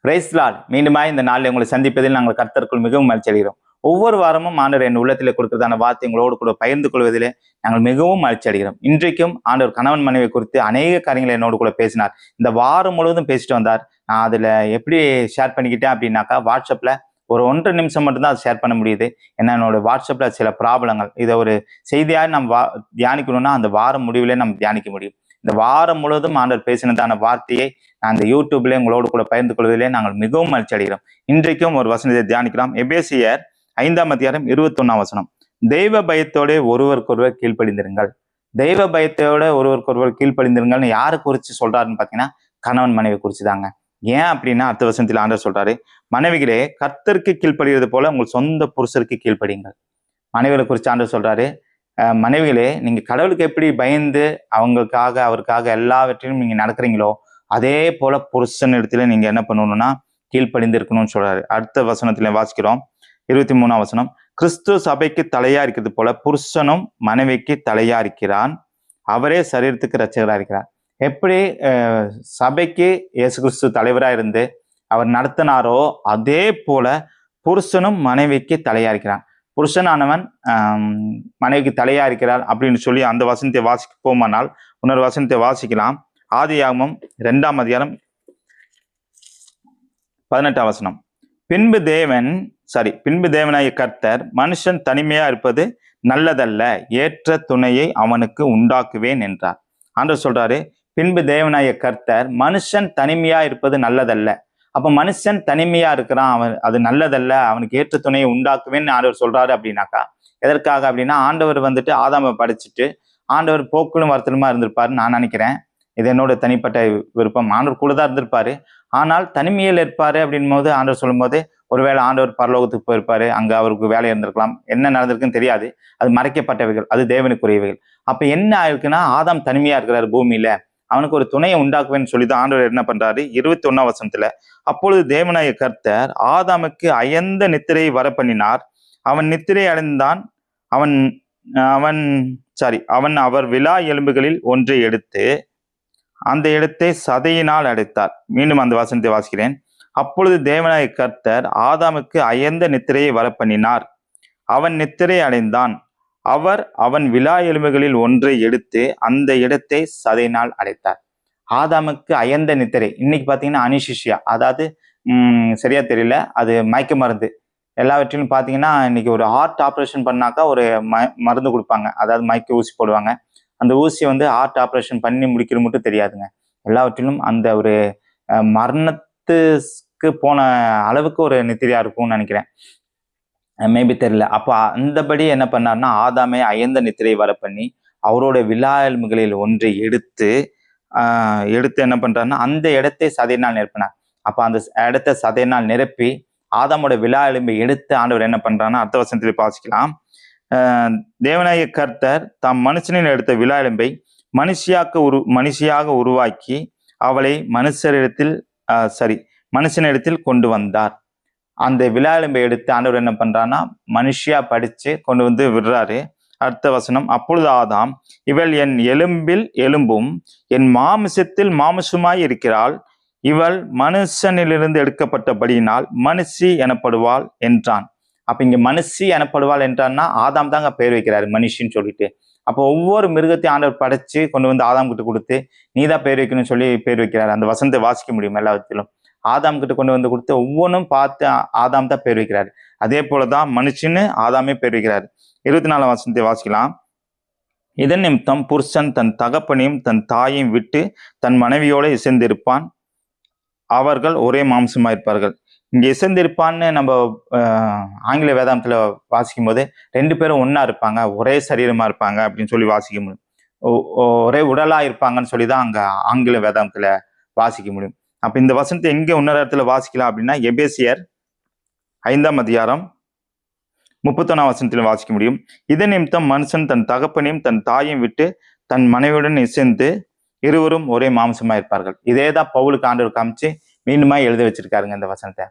Price Lord. மீண்டுமாய் இந்த நாளில் உங்களை சந்திப்பதில் நாங்கள் கர்த்தருக்குள் மிகவும் மகிழ்ச்சி அடைகிறோம். ஒவ்வொரு வாரமும் ஆண்டவர் என் உள்ளத்தில் கொடுக்கிறதான வார்த்தை உங்களோடு கூட பகிர்ந்து கொள்வதிலே நாங்கள் மிகவும் மகிழ்ச்சி அடைகிறோம். இன்றைக்கும் ஆண்டவர் கணவன் மனைவி குறித்து அநேக காரியங்களை என்னோடு கூட பேசினார். இந்த வாரம் முழுவதும் பேசிட்டு வந்தார். நான் அதில் எப்படி ஷேர் பண்ணிக்கிட்டேன் அப்படின்னாக்கா, வாட்ஸ்அப்பில் ஒரு 1.5 நிமிஷம் மட்டும்தான் அதை ஷேர் பண்ண முடியுது. ஏன்னா என்னோட வாட்ஸ்அப்பில் சில ப்ராப்ளங்கள், இதை ஒரு செய்தியாக நம்ம தியானிக்கணும்னா அந்த வாரம் முடிவிலே நம்ம தியானிக்க முடியும். இந்த வாரம் முழுவதும் ஆண்டவர் பேசினதான வார்த்தையை நான் அந்த யூடியூப்ல உங்களோடு கூட பகிர்ந்து கொள்வதிலே நாங்கள் மிகவும் மகிழ்ச்சி அடைகிறோம். இன்றைக்கும் ஒரு வசனத்தை தியானிக்கலாம். எபேசியர் 5ஆம் அதிகாரம் 21ஆம் வசனம். தெய்வ பயத்தோட ஒருவருக்கொருவர் கீழ்ப்படிந்திருங்கள். தெய்வ பயத்தோட ஒருவருக்கொருவர் கீழ்ப்படிந்திருங்கள்னு யாரை குறித்து சொல்றாருன்னு பார்த்தீங்கன்னா, கணவன் மனைவி குறித்து தாங்க. ஏன் அப்படின்னா, அடுத்த வசனத்தில் ஆண்டவர் சொல்றாரு, மனைவிகளே கர்த்தருக்கு கீழ்ப்படுகிறது போல உங்கள் சொந்த புருஷருக்கு கீழ்ப்படியுங்கள். மனைவிகளை குறித்து ஆண்டவர் சொல்றாரு, மனைவிகளே நீங்க கடவுளுக்கு எப்படி பயந்து அவங்களுக்காக அவருக்காக எல்லாவற்றையும் நீங்க நடக்கிறீங்களோ, அதே போல புருஷன் இடத்துல நீங்க என்ன பண்ணணும்னா கீழ்ப்படிந்து இருக்கணும்னு சொல்றாரு. அடுத்த வசனத்துல வாசிக்கிறோம், 23ஆம் வசனம். கிறிஸ்து சபைக்கு தலையா இருக்கிறது போல புருஷனும் மனைவிக்கு தலையா இருக்கிறான், அவரே சரீரத்துக்கு இரட்சகராக இருக்கிறார். எப்படி சபைக்கு இயேசு கிறிஸ்து தலைவராக இருந்து அவர் நடத்தினாரோ, அதே போல புருஷனும் மனைவிக்கு தலையா இருக்கிறான். புருஷனானவன் மனைவிக்கு தலையா இருக்கிறார் அப்படின்னு சொல்லி அந்த வசனத்தை வாசிக்க போமானால் இன்னொரு வசனத்தை வாசிக்கலாம். ஆதியாகமம் 2ஆம் அதிகாரம் 18ஆம் வசனம். பின்பு தேவனாகிய கர்த்தர் மனுஷன் தனிமையா இருப்பது நல்லதல்ல, ஏற்ற துணையை அவனுக்கு உண்டாக்குவேன் என்றார். ஆண்டவர் சொல்றாரு, பின்பு தேவனாகிய கர்த்தர் மனுஷன் தனிமையா இருப்பது நல்லதல்ல. அப்ப மனுஷன் தனிமையா இருக்கிறான், அவன் அது நல்லதல்ல, அவனுக்கு ஏற்ற துணையை உண்டாக்குவேன்னு ஆண்டவர் சொல்றாரு. அப்படின்னாக்கா எதற்காக அப்படின்னா, ஆண்டவர் வந்துட்டு ஆதாமை படைச்சிட்டு ஆண்டவர் போக்கிலும் வருத்தலுமா இருந்திருப்பாருன்னு நான் நினைக்கிறேன். இது என்னோட தனிப்பட்ட விருப்பம். ஆண்டவர் கூட தான் இருந்திருப்பாரு, ஆனால் தனிமையில் இருப்பாரு அப்படின் போது ஆண்டவர் சொல்லும் போது, ஒருவேளை ஆண்டவர் பரலோகத்துக்கு போயிருப்பாரு, அங்க அவருக்கு வேலை இருந்திருக்கலாம், என்ன நடந்திருக்குன்னு தெரியாது, அது மறைக்கப்பட்டவைகள், அது தேவனுக்குரியவைகள். அப்ப என்ன ஆயிருக்குன்னா, ஆதாம் தனிமையா இருக்கிறாரு பூமியில, அவனுக்கு ஒரு துணையை உண்டாக்குவேன்னு சொல்லிதான் ஆண்டவர் என்ன பண்றாரு. 21ஆம் வசனத்துல, அப்பொழுது தேவனாகிய கர்த்தர் ஆதாமுக்கு அயர்ந்த நித்திரையை வர பண்ணினார், அவன் நித்திரை அடைந்தான், அவன் அவர் விலா எலும்புகளில் ஒன்றை எடுத்து அந்த இடத்தை சதையினால் அடைத்தார். மீண்டும் அந்த வசனத்தை வாசிக்கிறேன். அப்பொழுது தேவனாகிய கர்த்தர் ஆதாமுக்கு அயர்ந்த நித்திரையை வர பண்ணினார், அவன் நித்திரை அடைந்தான், அவன் விலா எலும்புகளில் ஒன்றை எடுத்து அந்த இடத்தை சதையினால் அடைத்தார். ஆதாமுக்கு அயர்ந்த நித்திரை, இன்னைக்கு பார்த்தீங்கன்னா அனிஷிஷியா, அதாவது சரியா தெரியல, அது மயக்க மருந்து. எல்லாவற்றிலும் பார்த்தீங்கன்னா இன்னைக்கு ஒரு ஹார்ட் ஆப்ரேஷன் பண்ணாக்கா ஒரு மருந்து கொடுப்பாங்க, அதாவது மயக்க ஊசி போடுவாங்க. அந்த ஊசியை வந்து ஹார்ட் ஆப்ரேஷன் பண்ணி முடிக்கிறது மட்டும் தெரியாதுங்க. எல்லாவற்றிலும் அந்த ஒரு மரணத்துக்கு போன அளவுக்கு ஒரு நித்திரையா இருக்கும்னு நினைக்கிறேன், மேபி தெரியல. அப்போ அந்தபடி என்ன பண்ணார்னா, ஆதாமே அயர்ந்த நித்திரை வர பண்ணி அவரோட விலா எலும்புகளில் ஒன்றை எடுத்து என்ன பண்றாருன்னா அந்த இடத்தை சதையினால் நிரப்பினார். அப்ப அந்த இடத்தை சதையினால் நிரப்பி ஆதாமோட விலா எலும்பை எடுத்து ஆண்டவர் என்ன பண்றாருன்னா, அடுத்த வசனத்தில் வாசிக்கலாம். தேவனாகிய கர்த்தர் தாம் மனுஷனில் எடுத்த விலா எலும்பை மனுஷியாக உருவாக்கி அவளை மனுஷனிடத்தில் கொண்டு வந்தார். அந்த விலா எலும்பை எடுத்து ஆண்டவர் என்ன பண்றான்னா மனுஷியா படிச்சு கொண்டு வந்து விடுறாரு. அடுத்த வசனம், அப்பொழுது ஆதாம், இவள் என் எலும்பில் எலும்பும் என் மாமிசத்தில் மாமிசமாய் இருக்கிறாள், இவள் மனுஷனிலிருந்து எடுக்கப்பட்டபடியினால் மனுஷி எனப்படுவாள் என்றான். அப்ப இங்க மனுஷி எனப்படுவாள் என்றான்னா ஆதாம் தாங்க பேர் வைக்கிறாரு மனுஷின்னு சொல்லிட்டு. அப்போ ஒவ்வொரு மிருகத்தையும் ஆண்டவர் படைச்சு கொண்டு வந்து ஆதாம் கிட்ட கொடுத்து நீதான் பேர் வைக்கணும்னு சொல்லி பேர் வைக்கிறாரு. அந்த வசனத்தை வாசிக்க முடியும். எல்லா விதத்திலும் ஆதாம் கிட்ட கொண்டு வந்து கொடுத்து ஒவ்வொன்றும் பார்த்து ஆதாம் தான் பேர் வைக்கிறாரு. அதே போலதான் மனுஷன்னு ஆதாமே பேர் வைக்கிறாரு. 24ஆம் வசனத்தை வாசிக்கலாம். இதன் நிமித்தம் புருஷன் தன் தகப்பனையும் தன் தாயையும் விட்டு தன் மனைவியோட இசைந்திருப்பான், அவர்கள் ஒரே மாம்சமா இருப்பார்கள். இங்க இசைந்திருப்பான்னு நம்ம ஆங்கில வேதாந்தத்துல வாசிக்கும் போது 2 பேரும் ஒன்னா இருப்பாங்க, ஒரே சரீரமா இருப்பாங்க அப்படின்னு சொல்லி வாசிக்க முடியும். ஒரே உடலா இருப்பாங்கன்னு சொல்லிதான் அங்க ஆங்கில வேதாந்தத்துல வாசிக்க முடியும். அப்ப இந்த வசனத்தை எங்க இன்னொரு இடத்துல வாசிக்கலாம் அப்படின்னா, எபேசியர் 5ஆம் அதிகாரம் 31ஆம் வசனத்தில் வாசிக்க முடியும். இதன் நிமித்தம் மனுஷன் தன் தகப்பனையும் தன் தாயையும் விட்டு தன் மனைவியுடன் இசைந்து இருவரும் ஒரே மாம்சமா இருப்பார்கள். இதேதான் பவுலுக்கு ஆண்டவர் காமிச்சு மீண்டுமா எழுத வச்சிருக்காருங்க. இந்த வசனத்தை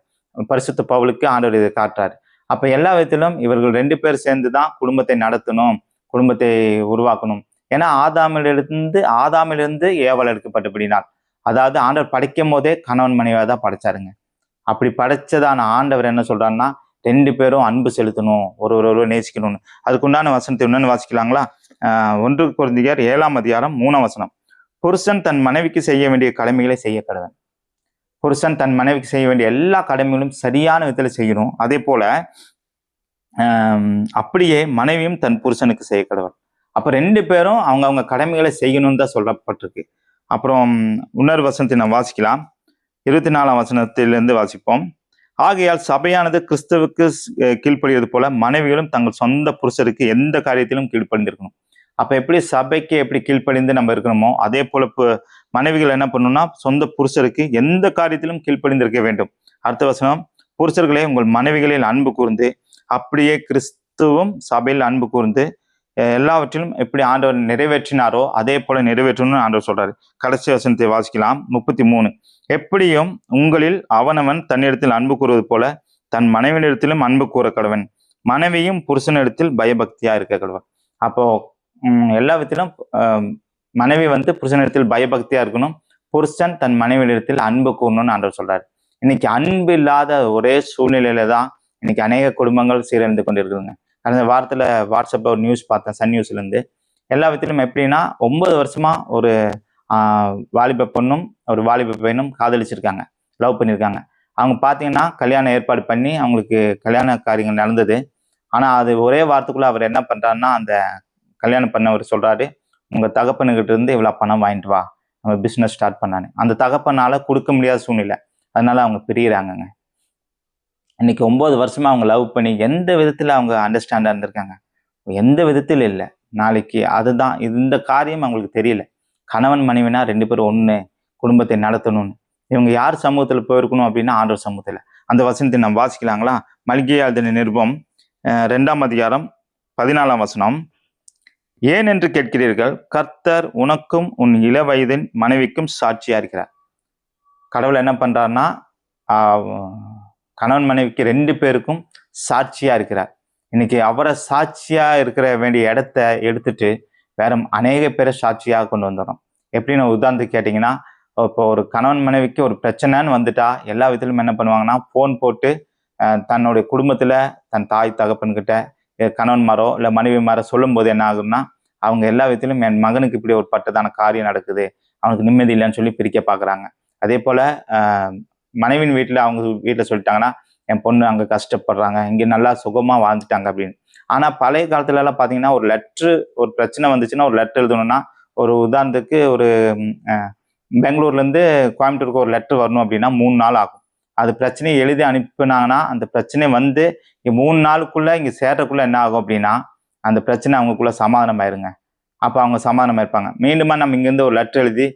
பரிசுத்த பவுலுக்கு ஆண்டவர் இதை காட்டுறாரு. அப்ப எல்லா விதத்திலும் இவர்கள் 2 பேர் சேர்ந்துதான் குடும்பத்தை நடத்தணும், குடும்பத்தை உருவாக்கணும். ஏன்னா ஆதாமிலிருந்து ஏவாள் எடுக்கப்பட்டபடினால், அதாவது ஆண்டவர் படைக்கும் போதே கணவன் மனைவியா தான் படைச்சாருங்க. அப்படி படைச்சதான ஆண்டவர் என்ன சொல்றாருன்னா 2 பேரும் அன்பு செலுத்தணும், ஒருவர் நேசிக்கணும்னு. அதுக்குண்டான வசனத்தை என்னன்னு வாசிக்கலாங்களா? 1 கொரிந்தியர் 7ஆம் அதிகாரம் 3ஆம் வசனம். புருஷன் தன் மனைவிக்கு செய்ய வேண்டிய கடமைகளை செய்ய கடவன். புருஷன் தன் மனைவிக்கு செய்ய வேண்டிய எல்லா கடமைகளும் சரியான விதத்துல செய்யணும். அதே போல அப்படியே மனைவியும் தன் புருஷனுக்கு செய்ய கடவன். அப்ப 2 பேரும் அவங்க கடமைகளை செய்யணும்னு தான் சொல்லப்பட்டிருக்கு. அப்புறம் இன்னொரு வசனத்தை நான் வாசிக்கலாம். 24ஆம் வசனத்திலிருந்து வாசிப்போம். ஆகையால் சபையானது கிறிஸ்துவுக்கு கீழ்ப்படிவது போல மனைவிகளும் தங்கள் சொந்த புருஷருக்கு எந்த காரியத்திலும் கீழ்ப்படிந்திருக்கணும். அப்ப எப்படி சபைக்கு எப்படி கீழ்ப்படிந்து நம்ம இருக்கணுமோ அதே போல மனைவிகள் என்ன பண்ணணும்னா சொந்த புருஷருக்கு எந்த காரியத்திலும் கீழ்ப்படிந்திருக்க வேண்டும். அடுத்த வசனம், புருஷர்களே உங்கள் மனைவிகளில் அன்பு கூர்ந்து அப்படியே கிறிஸ்துவும் சபையில் அன்பு கூர்ந்து எல்லாவற்றிலும் எப்படி ஆண்டவர் நிறைவேற்றினாரோ அதே போல நிறைவேற்றணும்னு ஆண்டவர் சொல்றாரு. கடைசி வசனத்தை வாசிக்கலாம். 33. எப்படியும் உங்களில் அவனவன் தன்னிடத்தில் அன்பு கூறுவது போல தன் மனைவியிடத்திலும் அன்பு கூற கடவன். மனைவியும் புருஷனிடத்தில் பயபக்தியா இருக்க கடவன். அப்போ எல்லா விதத்திலும் மனைவி புருஷனிடத்தில் பயபக்தியா இருக்கணும், புருஷன் தன் மனைவியிடத்தில் அன்பு கூறணும்னு ஆண்டவர் சொல்றாரு. இன்னைக்கு அன்பு இல்லாத ஒரே சூழ்நிலையில தான் இன்னைக்கு அநேக குடும்பங்கள் சீரழிந்து கொண்டிருக்குதுங்க. கடந்த வாரத்துல வாட்ஸ்அப்ல ஒரு நியூஸ் பார்த்தேன், சன் நியூஸ்ல இருந்து. எல்லா விதத்திலும் எப்படின்னா 9 வருஷமா ஒரு வாலிப பொண்ணும் ஒரு வாலிப பையனும் காதலிச்சிருக்காங்க, லவ் பண்ணியிருக்காங்க. அவங்க பார்த்தீங்கன்னா கல்யாணம் ஏற்பாடு பண்ணி அவங்களுக்கு கல்யாண காரியங்கள் நடந்தது. ஆனால் அது ஒரே வாரத்துக்குள்ள அவர் என்ன பண்ணுறாருன்னா, அந்த கல்யாணம் பண்ணவர் சொல்கிறாரு, உங்கள் தகப்பனுக்கிட்ட இருந்து இவ்வளோ பணம் வாங்கிட்டு வா, நம்ம பிஸ்னஸ் ஸ்டார்ட் பண்ணான்னு. அந்த தகப்பனால கொடுக்க முடியாத சூழ்நிலை, அதனால அவங்க பிரியிறாங்கங்க. இன்னைக்கு 9 வருஷமா அவங்க லவ் பண்ணி எந்த விதத்தில் அவங்க அண்டர்ஸ்டாண்டாக இருந்திருக்காங்க? எந்த விதத்தில் இல்லை. நாளைக்கு அதுதான் இந்த காரியம் அவங்களுக்கு தெரியல. கணவன் மனைவினா 2 பேரும் ஒன்று, குடும்பத்தை நடத்தணும்னு. இவங்க யார் சமூகத்தில் போயிருக்கணும் அப்படின்னா ஆண்டவர் சமூகத்தில். அந்த வசனத்தை நம்ம வாசிக்கலாங்களா? மல்கியா எழுதின நிருபம் 2ஆம் அதிகாரம் 14ஆம் வசனம். ஏன் என்று கேட்கிறீர்கள், கர்த்தர் உனக்கும் உன் இள வயதின் மனைவிக்கும் சாட்சியா இருக்கிறார். கடவுள் என்ன பண்றாருன்னா கணவன் மனைவிக்கு 2 பேருக்கும் சாட்சியா இருக்கிறார். இன்னைக்கு அவரை சாட்சியா இருக்கிற வேண்டிய இடத்த எடுத்துட்டு வேற அநேக பேரை சாட்சியாக கொண்டு வந்துடும். எப்படின்னு உதாரணத்துக்கு கேட்டிங்கன்னா, இப்போ ஒரு கணவன் மனைவிக்கு ஒரு பிரச்சனைன்னு வந்துட்டா எல்லா விதத்திலும் என்ன பண்ணுவாங்கன்னா, ஃபோன் போட்டு தன்னுடைய குடும்பத்தில் தன் தாய் தகப்பன்கிட்ட கணவன்மாரோ இல்லை மனைவிமாரோ சொல்லும் போது என்ன ஆகும்னா, அவங்க எல்லா விதத்திலும் என் மகனுக்கு இப்படி ஒரு பட்டதான காரியம் நடக்குது, அவனுக்கு நிம்மதி இல்லைன்னு சொல்லி பிரிக்க பார்க்குறாங்க. அதே போல் மனைவின் வீட்டில் அவங்க வீட்டில் சொல்லிட்டாங்கன்னா, என் பொண்ணு அங்கே கஷ்டப்படுறாங்க, இங்கே நல்லா சுகமாக வாழ்ந்துட்டாங்க அப்படின்னு. ஆனால் பழைய காலத்துலலாம் பார்த்தீங்கன்னா ஒரு பிரச்சனை வந்துச்சுன்னா ஒரு லெட்டர் எழுதணும்னா, ஒரு உதாரணத்துக்கு ஒரு பெங்களூர்லேருந்து கோயம்புத்தூருக்கு ஒரு லெட்டர் வரணும் அப்படின்னா 3 நாள் ஆகும். அது பிரச்சனையை எழுதி அனுப்பினாங்கன்னா அந்த பிரச்சனை 3 நாளுக்குள்ளே இங்கே சேர்றதுக்குள்ளே என்ன ஆகும் அப்படின்னா அந்த பிரச்சனை அவங்களுக்குள்ள சமாதானம் ஆயிருங்க. அப்போ அவங்க சமாதானம் இருப்பாங்க. மீண்டுமா நம்ம இங்கேருந்து ஒரு லெட்டர் எழுதி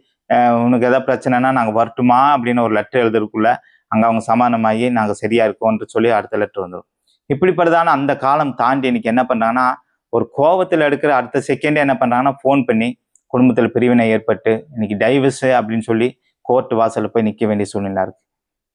உனக்கு எதாவது பிரச்சனைனா நாங்கள் வரட்டுமா அப்படின்னு ஒரு லெட்டர் எழுதுறதுக்குள்ள அங்கே அவங்க சமாதானமாகி நாங்கள் சரியா இருக்கோன்ட்டு சொல்லி அடுத்த லெட்டர் வந்துடும். இப்படிப்பட்டதான அந்த காலம் தாண்டி இன்னைக்கு என்ன பண்றாங்கன்னா, ஒரு கோபத்தில் எடுக்கிற அடுத்த செகண்டே என்ன பண்றாங்கன்னா, ஃபோன் பண்ணி குடும்பத்தில் பிரிவினை ஏற்பட்டு இன்னைக்கு டைவர்ஸ் அப்படின்னு சொல்லி கோர்ட் வாசல்ல போய் நிற்க வேண்டிய சூழ்நிலை இருக்கு.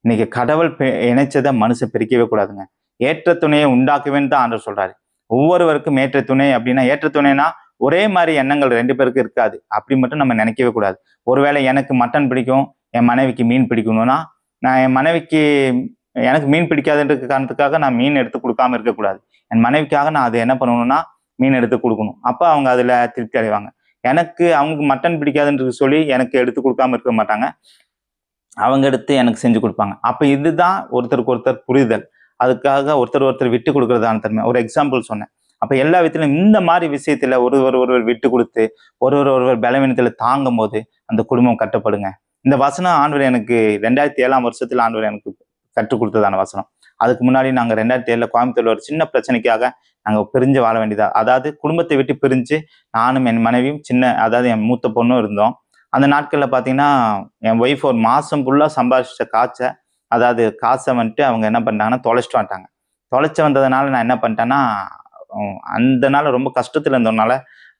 இன்னைக்கு கடவுள் இணைச்சதை மனுஷன் பிரிக்கவே கூடாதுங்க. ஏற்ற துணையை உண்டாக்குவேன்னு தான் ஆண்டவர் சொல்றாரு. ஒவ்வொருவருக்கும் ஏற்ற துணை அப்படின்னா, ஏற்ற துணைனா ஒரே மாதிரி எண்ணங்கள் 2 பேருக்கு இருக்காது. அப்படி மட்டும் நம்ம நினைக்கவே கூடாது. ஒருவேளை எனக்கு மட்டன் பிடிக்கும், என் மனைவிக்கு மீன் பிடிக்கணும்னா, நான் என் மனைவிக்கு எனக்கு மீன் பிடிக்காதுன்ற காரணத்துக்காக நான் மீன் எடுத்து கொடுக்காம இருக்கக்கூடாது. என் மனைவிக்காக நான் அதை என்ன பண்ணணும்னா மீன் எடுத்து கொடுக்கணும். அப்போ அவங்க அதில் திருப்தி அடைவாங்க. அவங்களுக்கு மட்டன் பிடிக்காதுன்றது சொல்லி எனக்கு எடுத்து கொடுக்காம இருக்க மாட்டாங்க, அவங்க எடுத்து எனக்கு செஞ்சு கொடுப்பாங்க. அப்போ இதுதான் ஒருத்தருக்கு ஒருத்தர் புரிதல். அதுக்காக ஒருத்தர் விட்டு கொடுக்கறதான தன்மை. ஒரு எக்ஸாம்பிள் சொன்னேன். அப்போ எல்லா விதத்திலும் இந்த மாதிரி விஷயத்துல ஒருவர் விட்டு கொடுத்து ஒருவர் பலவீனத்தில் தாங்கும் போது அந்த குடும்பம் கட்டப்படுங்க. இந்த வசனம் ஆண்டவர் எனக்கு 2007ஆம் வருஷத்துல ஆண்டவர் எனக்கு கற்றுக் கொடுத்ததான வசனம். அதுக்கு முன்னாடி நாங்கள் 2007 கோயம்புத்தூர்ல ஒரு சின்ன பிரச்சனைக்காக நாங்கள் பிரிஞ்சு வாழ வேண்டியதா, அதாவது குடும்பத்தை விட்டு பிரிஞ்சு நானும் என் மனைவியும் அதாவது என் மூத்த பொண்ணும் இருந்தோம். அந்த நாட்களில் பார்த்தீங்கன்னா என் ஒய்ஃப் ஒரு மாதம் ஃபுல்லாக சம்பாதிச்ச காசை அவங்க என்ன பண்ணிட்டாங்கன்னா தொலைச்சிட்டு வந்துட்டாங்க. தொலைச்சி வந்ததுனால நான் என்ன பண்ணிட்டேன்னா, அந்த நாள் ரொம்ப கஷ்டத்தில் இருந்ததுனால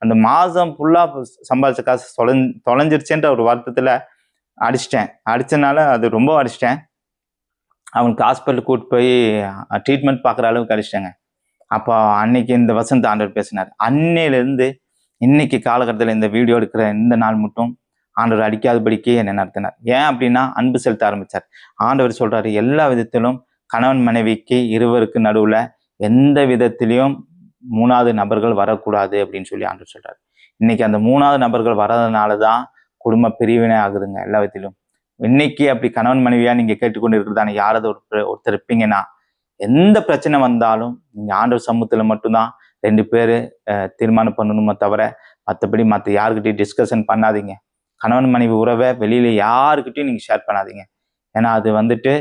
அந்த மாதம் ஃபுல்லாக சம்பாதிச்ச காசு தொலைஞ்சிருச்சேன்ற ஒரு வருத்தத்தில் அடிச்சனால அது ரொம்ப அடிச்சிட்டேன். அவனுக்கு ஹாஸ்பிட்டல் கூட்டு போய் ட்ரீட்மெண்ட் பார்க்குற அளவுக்கு அடிச்சிட்டேங்க. அப்போ அன்னைக்கு இந்த வசந்த ஆண்டவர் பேசினார். அன்னையிலேருந்து இன்னைக்கு காலகட்டத்தில் இந்த வீடியோ எடுக்கிற இந்த நாள் மட்டும் ஆண்டவர் அடிக்காதபடிக்கு என்னை நடத்தினார். ஏன் அப்படின்னா அன்பு செலுத்த ஆரம்பிச்சார். ஆண்டவர் சொல்றாரு, எல்லா விதத்திலும் கணவன் மனைவிக்கு இருவருக்கு நடுவுல எந்த விதத்திலையும் 3வது நபர்கள் வரக்கூடாது அப்படின்னு சொல்லி ஆண்டவர் சொல்றாரு. இன்னைக்கு அந்த 3வது நபர்கள் வர்றதுனாலதான் குடும்ப பிரிவினை ஆகுதுங்க எல்லா விதத்திலும். இன்னைக்கு அப்படி கணவன் மனைவியா நீங்க கேட்டுக்கொண்டு இருக்கிறதான யாராவது ஒருத்தர் இருப்பீங்கன்னா, எந்த பிரச்சனை வந்தாலும் நீங்க ஆண்டவர் சமூகத்துல மட்டும்தான் 2 பேரு தீர்மானம் பண்ணணுமே தவிர மற்றபடி மற்ற யாருக்கிட்டையும் டிஸ்கஷன் பண்ணாதீங்க. கணவன் மனைவி உறவை வெளியில யாருக்கிட்டையும் நீங்க ஷேர் பண்ணாதீங்க. ஏன்னா அது வந்துட்டு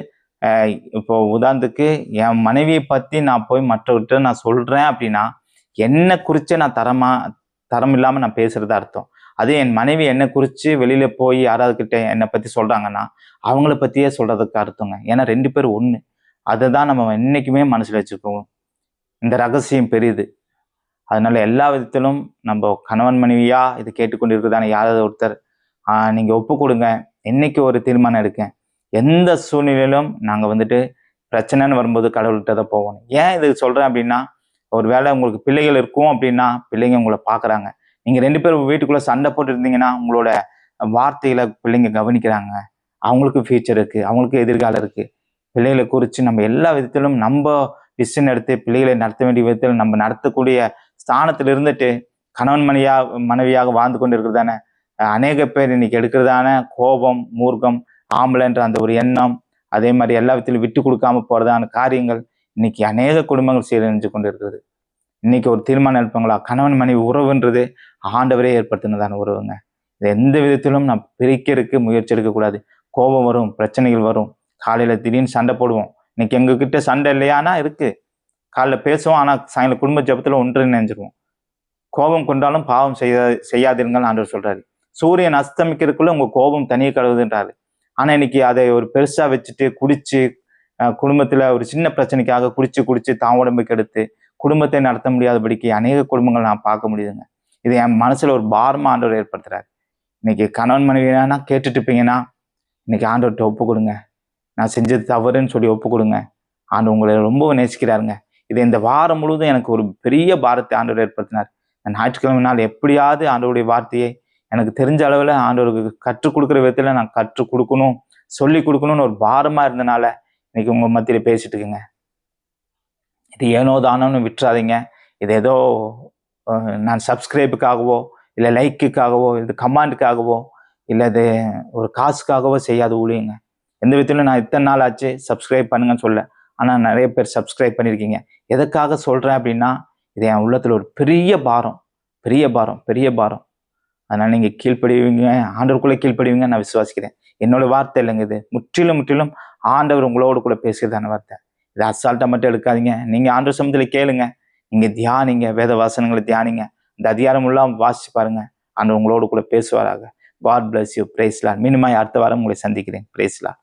இப்போ உதாரணத்துக்கு என் மனைவியை பத்தி நான் போய் மற்றவர்கிட்ட நான் சொல்றேன் அப்படின்னா, என்னை குறிச்சு நான் தரம் இல்லாம நான் பேசுறதா அர்த்தம். அதே என் மனைவி என்னை குறிச்சு வெளியில போய் யாராவது கிட்ட என்னை பத்தி சொல்றாங்கன்னா, அவங்கள பத்தியே சொல்றதுக்கு அர்த்தங்க. ஏன்னா 2 பேரும் ஒண்ணு. அதை தான் நம்ம என்னைக்குமே மனசுல வச்சுக்கோங்க. இந்த ரகசியம் பெரியது. அதனால எல்லா விதத்திலும் நம்ம கணவன் மனைவியா இது கேட்டுக்கொண்டு இருக்குதானே யாராவது ஒருத்தர் நீங்க ஒப்பு கொடுங்க. என்னைக்கு ஒரு தீர்மானம் எடுக்கேன், எந்த சூழ்நிலையிலும் நாங்க வந்துட்டு பிரச்சனைன்னு வரும்போது கடவுள்கிட்ட தான் போவோம். ஏன் இது சொல்றேன் அப்படின்னா, ஒரு வேளை உங்களுக்கு பிள்ளைகள் இருக்கும் அப்படின்னா, பிள்ளைங்க உங்களை பாக்குறாங்க. நீங்க 2 பேரும் வீட்டுக்குள்ள சண்டை போட்டு இருந்தீங்கன்னா, உங்களோட வார்த்தைகளை பிள்ளைங்க கவனிக்கிறாங்க. அவங்களுக்கு ஃபியூச்சர் இருக்கு, அவங்களுக்கு எதிர்காலம் இருக்கு. பிள்ளைகளை குறித்து நம்ம எல்லா விதத்திலும் நம்ம டிசிஷன் எடுத்து பிள்ளைகளை நடத்த வேண்டிய விதத்தில் நம்ம நடத்தக்கூடிய ஸ்தானத்தில் இருந்துட்டு கணவன் மனைவியாக வாழ்ந்து கொண்டு இருக்கிறதான அநேக பேர் இன்னைக்கு எடுக்கிறதான கோபம், மூர்க்கம், ஆம்பளைன்ற அந்த ஒரு எண்ணம், அதே மாதிரி எல்லா விதத்திலும் விட்டு கொடுக்காம போறதான காரியங்கள் இன்னைக்கு அநேக குடும்பங்கள் சீரழிஞ்சு கொண்டு இருக்கிறது. இன்னைக்கு ஒரு தீர்மானம் எடுப்பாங்களா, கணவன் மனைவி உறவுன்றது ஆண்டவரே ஏற்படுத்தினதான உறவுங்க. இது எந்த விதத்திலும் நான் பிரிக்கிறதுக்கு முயற்சி எடுக்கக்கூடாது. கோபம் வரும், பிரச்சனைகள் வரும். காலையில திடீர்னு சண்டை போடுவோம். இன்னைக்கு எங்ககிட்ட சண்டை இல்லையானா இருக்கு. காலைல பேசுவோம், ஆனா சாயங்காலம் குடும்ப ஜபத்துல ஒன்று நினைஞ்சிருவோம். கோபம் கொண்டாலும் பாவம் செய்யாதீர்கள் ஆண்டவர் சொல்றாரு. சூரியன் அஸ்தமிக்கிறதுக்குள்ள உங்க கோபம் தனியே கழுவுதுன்றாரு. ஆனா இன்னைக்கு அதை ஒரு பெருசா வச்சுட்டு குடிச்சு குடும்பத்துல ஒரு சின்ன பிரச்சனைக்காக குடிச்சு தான் உடம்புக்கு எடுத்து குடும்பத்தை நடத்த முடியாதபடிக்கு அநேக குடும்பங்கள் நான் பார்க்க முடியுதுங்க. இது என் மனசுல ஒரு பாரமா ஆண்டவர் ஏற்படுத்துறாரு. இன்னைக்கு கணவன் மனைவினா கேட்டுட்டு இருப்பீங்கன்னா, இன்னைக்கு ஆண்டவர்கிட்ட ஒப்பு கொடுங்க. நான் செஞ்சது தவறுன்னு சொல்லி ஒப்பு கொடுங்க. ஆண்டவர் உங்களை ரொம்ப நேசிக்கிறாருங்க. இது இந்த வாரம் முழுவதும் எனக்கு ஒரு பெரிய பாரத்தை ஆண்டவர் ஏற்படுத்தினார். ஞாயிற்றுக்கிழமை நாள் எப்படியாவது ஆண்டவருடைய வார்த்தையை எனக்கு தெரிஞ்ச அளவில் ஆண்டவருக்கு கற்றுக் கொடுக்குற விதத்தில் நான் கற்றுக் கொடுக்கணும், சொல்லி கொடுக்கணும்னு ஒரு பாரமா இருந்தனால இன்னைக்கு உங்க மத்தியில பேசிட்டு இருக்குங்க. இது ஏனோ தானோன்னு விட்டுறாதீங்க. இது ஏதோ நான் சப்ஸ்கிரைபுக்காகவோ இல்லை லைக்குக்காகவோ இது கமாண்டுக்காகவோ இல்லை இது ஒரு காசுக்காகவோ செய்யாத ஊழியங்க. எந்த விதத்திலும் நான் இத்தனை நாள் ஆச்சு சப்ஸ்கிரைப் பண்ணுங்கன்னு சொல்ல, ஆனால் நிறைய பேர் சப்ஸ்கிரைப் பண்ணியிருக்கீங்க. எதுக்காக சொல்கிறேன் அப்படின்னா, இது என் உள்ளத்தில் ஒரு பெரிய பாரம், பெரிய பாரம், பெரிய பாரம். அதனால் நீங்கள் கீழ்ப்படிவீங்க, ஆண்டவருக்குள்ளே கீழ்ப்படிவீங்க நான் விசுவாசிக்கிறேன். என்னோட வார்த்தை இல்லைங்க இது. முற்றிலும் ஆண்டவர் உங்களோடு கூட பேசுகிறதான வார்த்தை. இது அசால்ட்டாக மட்டும் எடுக்காதீங்க. நீங்கள் ஆண்டவர் சமூகத்தில் கேளுங்க, நீங்கள் தியானிங்க, வேத வாசனங்களை தியானிங்க, இந்த அதிகாரம் எல்லாம் வாசிச்சு பாருங்க. ஆண்டவர் உங்களோடு கூட பேசுவாராக. God bless you. Praise Lord. மீண்டுமாய் அடுத்த வாரம் உங்களை சந்திக்கிறேன். Praise Lord.